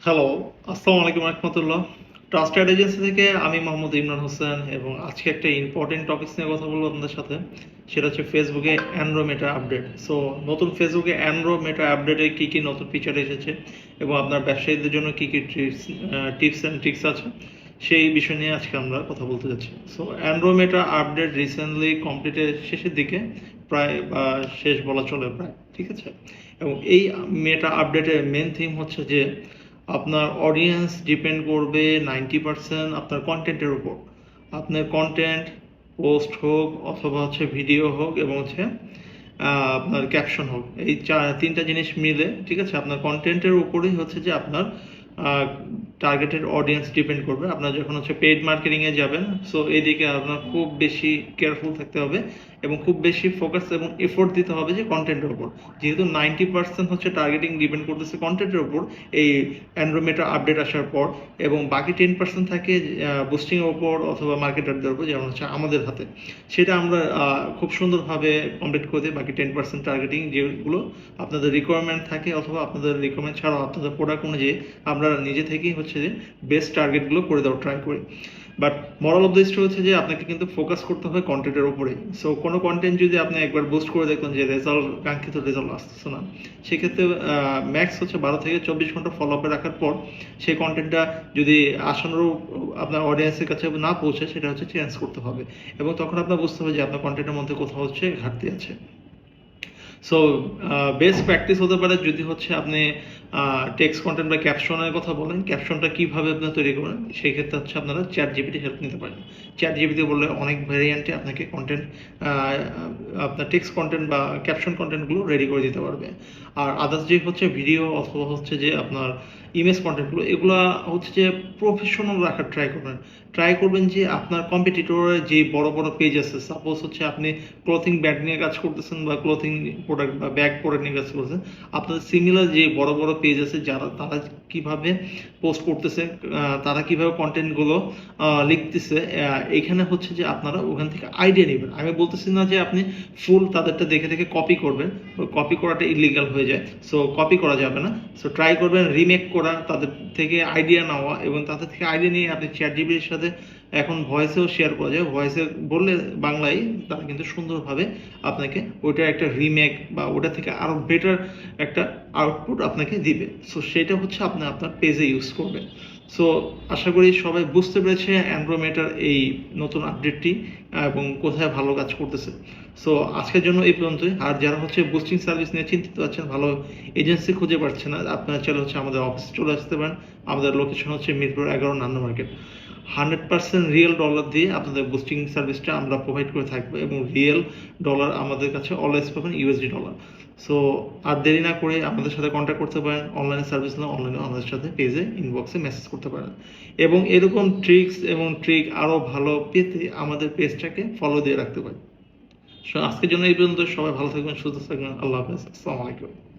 Hello, আসসালামু আলাইকুম রহমতুল্লাহ। Trusted agency থেকে আমি মোহাম্মদ ইমরান হোসেন এবং আজকে একটা ইম্পর্টেন্ট টপিকস নিয়ে কথা বলবো আপনাদের সাথে। সেটা হচ্ছে ফেসবুকে অ্যান্ড্রোমেটা আপডেট। সো নতুন ফেসবুকে অ্যান্ড্রোমেটা আপডেটে কী কী নতুন ফিচার এসেছে এবং আপনার ব্যবসায়ীদের জন্য কী কী টিপস অ্যান্ড ট্রিক্স আছে সেই বিষয় নিয়ে আজকে আমরা কথা বলতে যাচ্ছি। সো অ্যান্ড্রোমেটা আপডেট রিসেন্টলি কমপ্লিটের শেষের দিকে, প্রায় বা শেষ বলা চলে প্রায়, ঠিক আছে। এবং এই মেটা আপডেটের মেন থিম হচ্ছে যে আপনার অডিয়েন্স ডিপেন্ড করবে 90% আপনার কন্টেন্টের উপর। আপনার কন্টেন্ট পোস্ট হোক অথবা হচ্ছে ভিডিও হোক এবং হচ্ছে আপনার ক্যাপশন হোক, এই তিনটা জিনিস মিলে, ঠিক আছে, আপনার কন্টেন্টের উপরেই হচ্ছে যে আপনার টার্গেটেড অডিয়েন্স ডিপেন্ড করবে। আপনার যখন হচ্ছে পেইড মার্কেটিংয়ে যাবেন, সো এইদিকে আপনার খুব বেশি কেয়ারফুল থাকতে হবে এবং খুব বেশি ফোকাস এবং এফোর্ট দিতে হবে যে কন্টেন্টের উপর। যেহেতু 90% হচ্ছে টার্গেটিং ডিপেন্ড করতেছে কন্টেন্টের উপর এই অ্যান্ড্রোমেটা আপডেট আসার পর, এবং বাকি 10% থাকে বুস্টিংয়ের উপর অথবা মার্কেটারদের উপর, যেমন হচ্ছে আমাদের হাতে। সেটা আমরা খুব সুন্দরভাবে কমপ্লিট করে দিই। বাকি 10% টার্গেটিং যেগুলো আপনাদের রিকোয়ারমেন্ট থাকে অথবা আপনাদের রিকোয়ারমেন্ট ছাড়াও আপনাদের প্রোডাক্ট অনুযায়ী আমরা নিজে থেকেই হচ্ছে যে বেস্ট টার্গেটগুলো করে দেওয়ার ট্রাই করি। But moral of the story হচ্ছে যে আপনাকে কিন্তু ফোকাস করতে হবে কন্টেন্টের উপরেই। সো কোনো কন্টেন্ট যদি আপনি একবার বুস্ট করে দেখলেন যে কাঙ্ক্ষিত রেজাল্ট আসতেছে না, সেক্ষেত্রে ম্যাক্স হচ্ছে 12 থেকে 24 ঘন্টা ফলো আপে রাখার পর সেই কন্টেন্টটা যদি আশানুরূপ আপনার অডিয়েন্সের কাছে না পৌঁছে, সেটা হচ্ছে চেঞ্জ করতে হবে। এবং তখন আপনার বুঝতে হবে যে আপনার কন্টেন্টের মধ্যে কোথাও হচ্ছে ঘাটতি আছে। সো বেস্ট প্র্যাকটিস হতে পারে যদি হচ্ছে আপনি টেক্সট কন্টেন্ট বা ক্যাপশনের কথা বলেন, ক্যাপশনটা কীভাবে আপনার তৈরি করবেন, সেই ক্ষেত্রে হচ্ছে আপনারা চ্যাট জিপিটি হেল্প নিতে পারেন। চ্যাট জিপিটি বললে অনেক ভ্যারিয়েন্টে আপনাকে কন্টেন্ট, আপনার টেক্সট কন্টেন্ট বা ক্যাপশন কন্টেন্টগুলো রেডি করে দিতে পারবে। আর আদার্স যে হচ্ছে ভিডিও অথবা হচ্ছে যে আপনার ইমেজ কন্টেন্টগুলো, এগুলো হচ্ছে যে প্রফেশনাল রাখার ট্রাই করবেন যে আপনার কম্পিটিটরের যে বড় বড় পেজ আছে, সাপোজ হচ্ছে আপনি ক্লথিং ব্যাগ নিয়ে কাজ করতেছেন বা ক্লথিং প্রোডাক্ট বা ব্যাগ প্রোডাক্ট নিয়ে কাজ করতেছেন, আপনাদের সিমিলার যে বড় বড় পেজ আছে তারা কিভাবে পোস্ট করতেছে, তারা কিভাবে কন্টেন্টগুলো লিখতেছে, এখানে হচ্ছে যে আপনারা ওখান থেকে আইডিয়া নেবেন। আমি বলতেছি না যে আপনি ফুল তাদেরটা দেখে দেখে কপি করবেন, কপি করাটা ইলিগাল হয়ে যায়, সো কপি করা যাবে না। সো ট্রাই করবেন রিমেক করা, তাদের থেকে আইডিয়া নেওয়া, এবং তাদের থেকে আইডিয়া নিয়ে আপনি চ্যাট জিপিটির সাথে, এখন ভয়েসেও শেয়ার করা যায়, ভয়েসে বললে বাংলায় তারা কিন্তু সুন্দরভাবে আপনাকে ওইটার একটা রিমেক বা ওটা থেকে আরও বেটার একটা আউটপুট আপনাকে দিবে। সো সেটা হচ্ছে আপনি আপনার পেজে ইউজ করবেন। সো আশা করি সবাই বুঝতে পেরেছে অ্যান্ড্রোমেটার এই নতুন আপডেটটি এবং কোথায় ভালো কাজ করতেছে। সো আজকের জন্য এই পর্যন্তই। আর যারা হচ্ছে বুস্টিং সার্ভিস নিয়ে চিন্তিত আছেন, ভালো এজেন্সি খুঁজে পাচ্ছেন না, আপনারা চাইলে হচ্ছে আমাদের অফিসে চলে আসতে পারেন। আমাদের লোকেশন হচ্ছে Mirpur 11 Nannu market. 100% real dollar দিয়ে আপনাদের বুস্টিং সার্ভিসটা আমরা প্রোভাইড করে থাকবো, এবং রিয়েল ডলার আমাদের কাছে অলওয়েজ পাবেন, ইউএসডি ডলার। সো আর দেরি না করে আমাদের সাথে কন্ট্যাক্ট করতে পারেন। অনলাইনে সার্ভিস না, অনলাইনে আমাদের সাথে পেজে ইনবক্সে মেসেজ করতে পারেন। এবং এরকম ট্রিক্স এবং ট্রিক আরও ভালো পেতে আমাদের পেজটাকে ফলো দিয়ে রাখতে পারেন। সো আজকের জন্য এই পর্যন্ত। সবাই ভালো থাকবেন, সুস্থ থাকবেন। আল্লাহ হাফেজ, আসসালামু আলাইকুম।